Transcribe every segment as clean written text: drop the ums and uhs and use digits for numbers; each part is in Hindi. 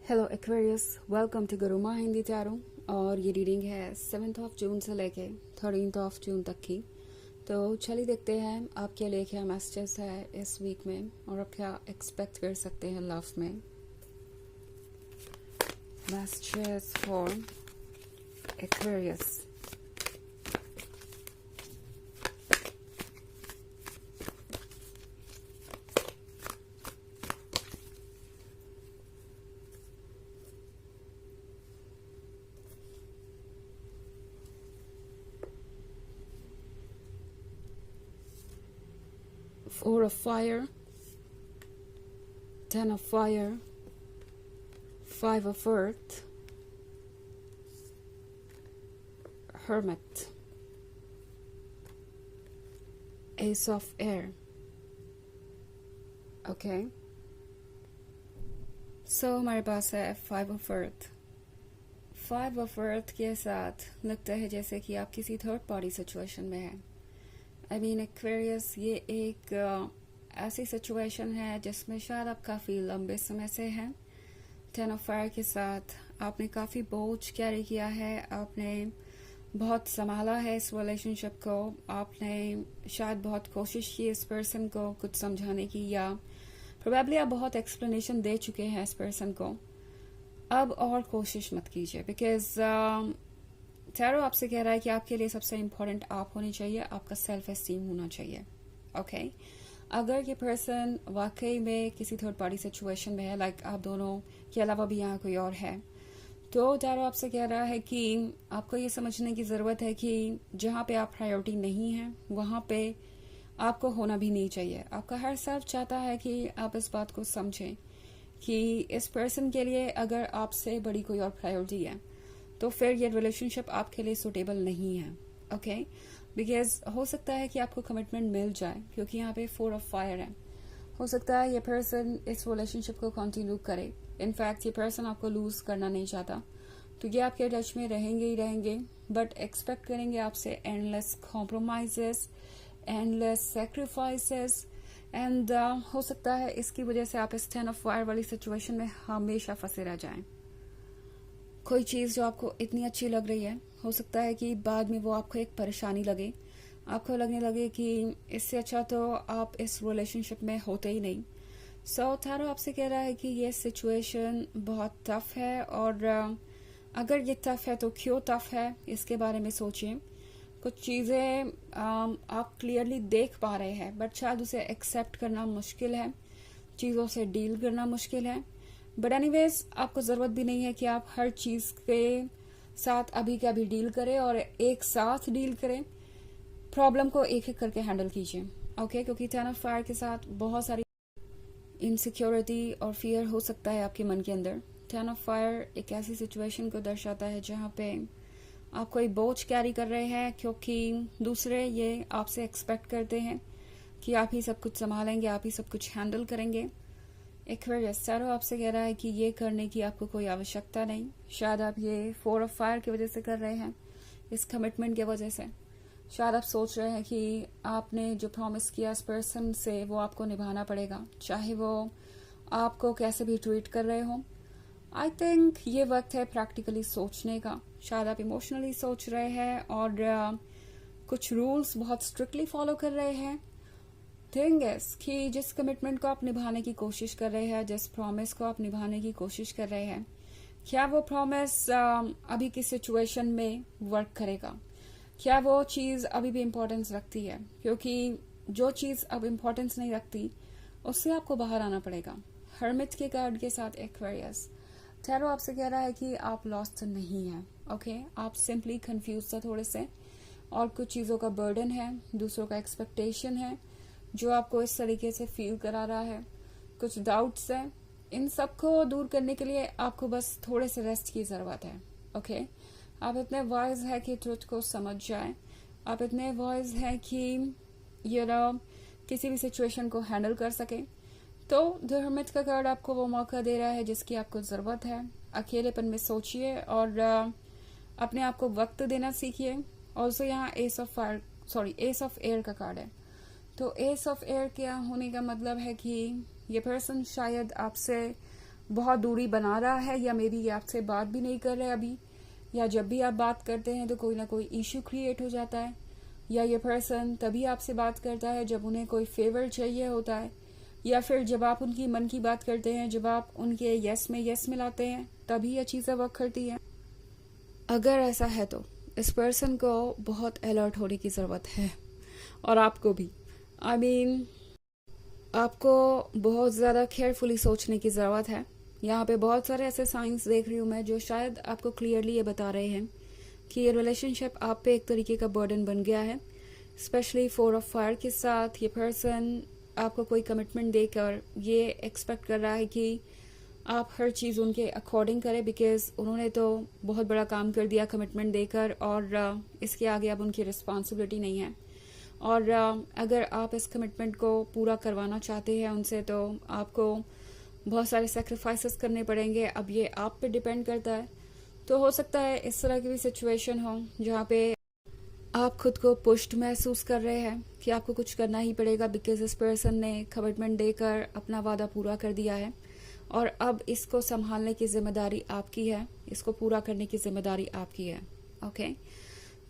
Hello Aquarius, welcome to Guruma Hindi tarot. और ये रीडिंग है 7 जून से लेके 13 जून तक की। तो चलिए देखते हैं आपके लिए क्या मैसेजेस है इस वीक में और आप क्या एक्सपेक्ट कर सकते हैं लव में। Messages for Aquarius. Four of Fire, Ten of Fire, Five of Earth, Hermit, Ace of Air. Okay, so हमारे पास है five of earth. Five of earth के साथ लगता है जैसे कि आप किसी थर्ड पार्टी सिचुएशन में हैं। आई मीन एक्वेरियस, ये एक ऐसी सिचुएशन है जिसमें शायद आप काफ़ी लंबे समय से हैं। टेन ऑफ फायर के साथ आपने काफ़ी बोझ कैरी किया है, आपने बहुत संभाला है इस रिलेशनशिप को, आपने शायद बहुत कोशिश की इस पर्सन को कुछ समझाने की, या प्रोबेबली आप बहुत एक्सप्लेनेशन दे चुके हैं इस पर्सन को। अब और कोशिश मत कीजिए, बिकॉज टैरो आपसे कह रहा है कि आपके लिए सबसे इम्पोर्टेंट आप होनी चाहिए, आपका सेल्फ एस्टीम होना चाहिए। ओके, अगर ये पर्सन वाकई में किसी थर्ड पार्टी सिचुएशन में है, लाइक आप दोनों के अलावा भी यहाँ कोई और है, तो टैरो आपसे कह रहा है कि आपको ये समझने की ज़रूरत है कि जहाँ पे आप प्रायोरिटी नहीं है वहाँ पे आपको होना भी नहीं चाहिए। आपका हर सेल्फ चाहता है कि आप इस बात को समझें कि इस पर्सन के लिए अगर आपसे बड़ी कोई और प्रायोरिटी है तो फिर ये रिलेशनशिप आपके लिए सूटेबल नहीं है। ओके, बिकॉज हो सकता है कि आपको कमिटमेंट मिल जाए, क्योंकि यहाँ पे फोर ऑफ फायर है। हो सकता है ये पर्सन इस रिलेशनशिप को कंटिन्यू करे। इनफैक्ट ये पर्सन आपको लूज करना नहीं चाहता, तो ये आपके टच में रहेंगे ही रहेंगे, बट एक्सपेक्ट करेंगे आपसे endless compromises, endless sacrifices, and हो सकता है इसकी वजह से आप इस 10 ऑफ फायर वाली सिचुएशन में हमेशा फंसे रह जाएं। कोई चीज़ जो आपको इतनी अच्छी लग रही है, हो सकता है कि बाद में वो आपको एक परेशानी लगे, आपको लगने लगे कि इससे अच्छा तो आप इस रिलेशनशिप में होते ही नहीं। सो टैरो आपसे कह रहा है कि ये सिचुएशन बहुत टफ है, और अगर ये टफ है तो क्यों टफ है इसके बारे में सोचिए। कुछ चीज़ें आप क्लियरली देख पा रहे हैं, बट शायद उसे एक्सेप्ट करना मुश्किल है, चीज़ों से डील करना मुश्किल है। बट एनीवेज, आपको ज़रूरत भी नहीं है कि आप हर चीज़ के साथ अभी के अभी डील करें और एक साथ डील करें। प्रॉब्लम को एक एक करके हैंडल कीजिए। ओके, क्योंकि 10 ऑफ फायर के साथ बहुत सारी इनसिक्योरिटी और फियर हो सकता है आपके मन के अंदर। 10 ऑफ फायर एक ऐसी सिचुएशन को दर्शाता है जहाँ पे आप कोई बोझ कैरी कर रहे हैं, क्योंकि दूसरे ये आपसे एक्सपेक्ट करते हैं कि आप ही सब कुछ संभालेंगे, आप ही सब कुछ हैंडल करेंगे। एक्वेरियस, टैरो आपसे कह रहा है कि ये करने की आपको कोई आवश्यकता नहीं। शायद आप ये फोर ऑफ फायर की वजह से कर रहे हैं, इस कमिटमेंट की वजह से। शायद आप सोच रहे हैं कि आपने जो प्रॉमिस किया इस पर्सन से वो आपको निभाना पड़ेगा, चाहे वो आपको कैसे भी ट्रीट कर रहे हो। आई थिंक ये वक्त है प्रैक्टिकली सोचने का। शायद आप इमोशनली सोच रहे हैं और कुछ रूल्स बहुत स्ट्रिक्टली फॉलो कर रहे हैं। थिंग इज कि जिस कमिटमेंट को आप निभाने की कोशिश कर रहे हैं, जिस प्रॉमिस को आप निभाने की कोशिश कर रहे हैं, क्या वो प्रॉमिस अभी की सिचुएशन में वर्क करेगा? क्या वो चीज़ अभी भी इम्पोर्टेंस रखती है? क्योंकि जो चीज़ अब इम्पोर्टेंस नहीं रखती उससे आपको बाहर आना पड़ेगा। हर्मिट के कार्ड के साथ एक्वेरियस, टैरो आपसे कह रहा है कि आप लॉस्ट नहीं हैं। ओके, आप सिंपली कंफ्यूज था थोड़े से, और कुछ चीज़ों का बर्डन है, दूसरों का एक्सपेक्टेशन है जो आपको इस तरीके से फील करा रहा है, कुछ डाउट्स हैं। इन सबको दूर करने के लिए आपको बस थोड़े से रेस्ट की ज़रूरत है। ओके, आप इतने वाइज है कि ट्रुथ को समझ जाए, आप इतने वाइज है कि यू नो किसी भी सिचुएशन को हैंडल कर सके। तो द हर्मिट का कार्ड आपको वो मौका दे रहा है जिसकी आपको ज़रूरत है। अकेलेपन में सोचिए और अपने आप को वक्त देना सीखिए। ऑल्सो यहाँ एस ऑफ एयर का कार्ड है। तो एस ऑफ एयर क्या होने का मतलब है कि ये पर्सन शायद आपसे बहुत दूरी बना रहा है, या मे बी ये आपसे बात भी नहीं कर रहे अभी, या जब भी आप बात करते हैं तो कोई ना कोई इश्यू क्रिएट हो जाता है, या ये पर्सन तभी आपसे बात करता है जब उन्हें कोई फेवर चाहिए होता है, या फिर जब आप उनकी मन की बात करते हैं, जब आप उनके यस में यस मिलाते हैं, तभी ये चीज़ें वर्क करती हैं। अगर ऐसा है तो इस पर्सन को बहुत अलर्ट होने की ज़रूरत है, और आपको भी। आई मीन आपको बहुत ज़्यादा केयरफुली सोचने की ज़रूरत है। यहाँ पे बहुत सारे ऐसे साइंस देख रही हूँ मैं जो शायद आपको क्लियरली ये बता रहे हैं कि ये रिलेशनशिप आप पे एक तरीके का बर्डन बन गया है। स्पेशली 4 ऑफ फायर के साथ ये पर्सन आपको कोई कमिटमेंट देकर ये एक्सपेक्ट कर रहा है कि आप हर चीज़ उनके अकॉर्डिंग करें, बिकॉज उन्होंने तो बहुत बड़ा काम कर दिया कमिटमेंट देकर, और इसके आगे अब उनकी रिस्पॉन्सिबिलिटी नहीं है। और अगर आप इस कमिटमेंट को पूरा करवाना चाहते हैं उनसे, तो आपको बहुत सारे सेक्रीफाइसेस करने पड़ेंगे। अब ये आप पे डिपेंड करता है। तो हो सकता है इस तरह की भी सिचुएशन हो जहाँ पे आप खुद को पुश्ड महसूस कर रहे हैं कि आपको कुछ करना ही पड़ेगा, बिकॉज इस पर्सन ने कमिटमेंट देकर अपना वादा पूरा कर दिया है, और अब इसको संभालने की जिम्मेदारी आपकी है, इसको पूरा करने की जिम्मेदारी आपकी है। ओके,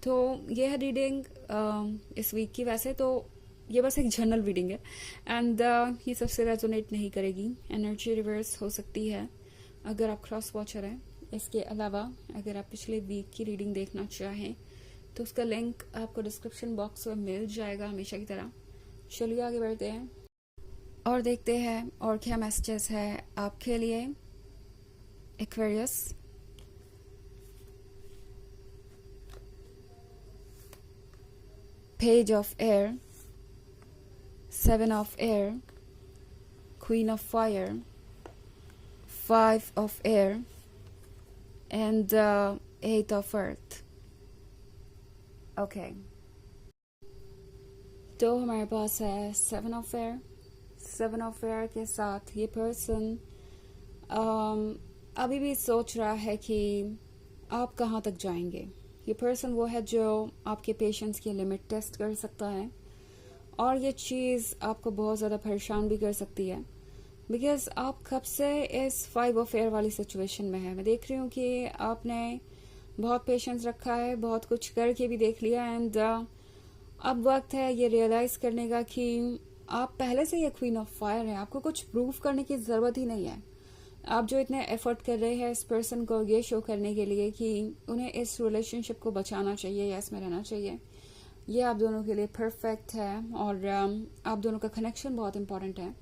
तो ये है रीडिंग इस वीक की। वैसे तो ये बस एक जनरल रीडिंग है, एंड ये सबसे रेजोनेट नहीं करेगी। एनर्जी रिवर्स हो सकती है अगर आप क्रॉस वॉचर हैं। इसके अलावा अगर आप पिछले वीक की रीडिंग देखना चाहें तो उसका लिंक आपको डिस्क्रिप्शन बॉक्स में मिल जाएगा हमेशा की तरह। चलिए आगे बढ़ते हैं और देखते हैं और क्या मैसेजेस है आपके लिए Aquarius. Page of air, 7 of air, queen of fire, 5 of air and 8 of earth. Okay, तो हमारे पास है 7 ऑफ एयर। 7 ऑफ एयर के साथ ये पर्सन अभी भी सोच रहा है कि आप कहाँ तक जाएंगे। ये पर्सन वो है जो आपके पेशेंस की लिमिट टेस्ट कर सकता है, और ये चीज़ आपको बहुत ज़्यादा परेशान भी कर सकती है, बिकॉज आप कब से इस 5 ऑफ एयर वाली सिचुएशन में है। मैं देख रही हूँ कि आपने बहुत पेशेंस रखा है, बहुत कुछ करके भी देख लिया, एंड अब वक्त है ये रियलाइज करने का कि आप पहले से ये क्वीन ऑफ फायर है। आपको कुछ प्रूव करने की ज़रूरत ही नहीं है। आप जो इतने एफर्ट कर रहे हैं इस पर्सन को ये शो करने के लिए कि उन्हें इस रिलेशनशिप को बचाना चाहिए या इसमें रहना चाहिए, ये आप दोनों के लिए परफेक्ट है, और आप दोनों का कनेक्शन बहुत इंपॉर्टेंट है।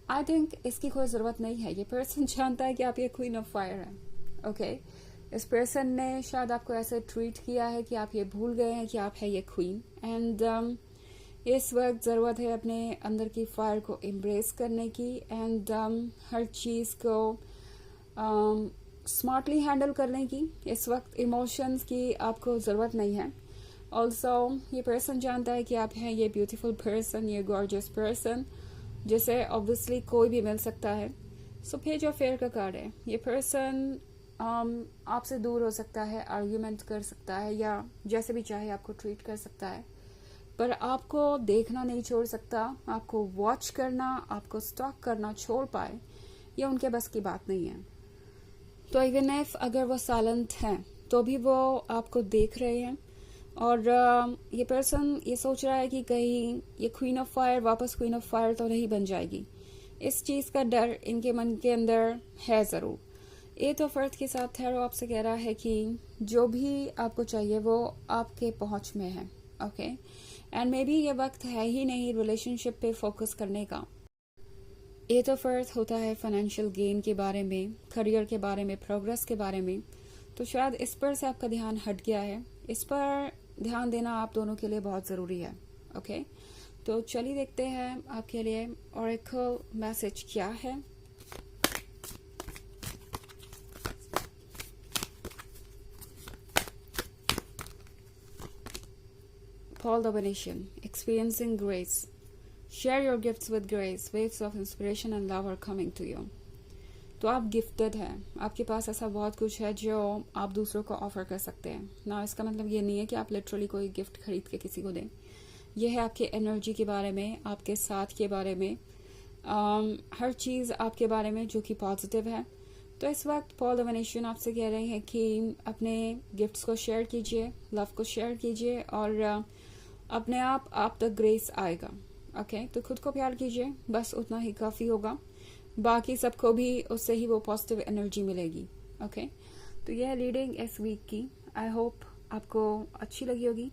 आई थिंक इसकी कोई ज़रूरत नहीं है। ये पर्सन जानता है कि आप ये क्वीन ऑफ फायर हैं। ओके, इस पर्सन ने शायद आपको ऐसे ट्रीट किया है कि आप ये भूल गए हैं कि आप है ये क्वीन, एंड इस वक्त ज़रूरत है अपने अंदर की फायर को एम्ब्रेस करने की, एंड हर चीज़ को स्मार्टली हैंडल करने की। इस वक्त इमोशंस की आपको ज़रूरत नहीं है। ऑल्सो ये पर्सन जानता है कि आप हैं ये ब्यूटीफुल पर्सन, ये गॉर्जियस पर्सन, जिसे ऑब्वियसली कोई भी मिल सकता है। सो पेज ऑफ एयर का कार्ड है। ये पर्सन आपसे दूर हो सकता है, आर्ग्यूमेंट कर सकता है, या जैसे भी चाहे आपको ट्रीट कर सकता है, पर आपको देखना नहीं छोड़ सकता। आपको वॉच करना, आपको स्टॉक करना छोड़ पाए, ये उनके बस की बात नहीं है। तो इवन इफ अगर वो साइलेंट हैं तो भी वो आपको देख रहे हैं, और ये पर्सन ये सोच रहा है कि कहीं ये क्वीन ऑफ फायर वापस क्वीन ऑफ फायर तो नहीं बन जाएगी। इस चीज़ का डर इनके मन के अंदर है ज़रूर। 8 ऑफ अर्थ के साथ है, वो आपसे कह रहा है कि जो भी आपको चाहिए वो आपके पहुंच में है। ओके, एंड मे बी ये वक्त है ही नहीं रिलेशनशिप पे फोकस करने का। 8 ऑफ अर्थ होता है फाइनेंशियल गेन के बारे में, करियर के बारे में, प्रोग्रेस के बारे में। तो शायद इस पर से आपका ध्यान हट गया है। इस पर ध्यान देना आप दोनों के लिए बहुत ज़रूरी है। ओके, तो चलिए देखते हैं आपके लिए ऑरेकल मैसेज क्या है। Paul the Venetian, experiencing grace. Share your gifts with grace. Waves of inspiration and love are coming to you. तो आप गिफ्टेड हैं, आपके पास ऐसा बहुत कुछ है जो आप दूसरों को ऑफर कर सकते हैं ना। इसका मतलब ये नहीं है कि आप लिटरली कोई गिफ्ट खरीद के किसी को दें। यह है आपके एनर्जी के बारे में, आपके साथ के बारे में, हर चीज़ आपके बारे में जो कि पॉजिटिव है। तो इस वक्त पॉल वेनेशियन आपसे कह रहे हैं कि अपने गिफ्ट्स को शेयर कीजिए, लव को शेयर कीजिए और अपने आप तक ग्रेस आएगा। ओके, तो खुद को प्यार कीजिए, बस उतना ही काफ़ी होगा। बाकी सबको भी उससे ही वो पॉजिटिव एनर्जी मिलेगी। ओके, तो यह रीडिंग इस वीक की। आई होप आपको अच्छी लगी होगी।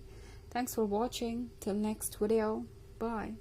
Thanks for watching. Till next video, bye.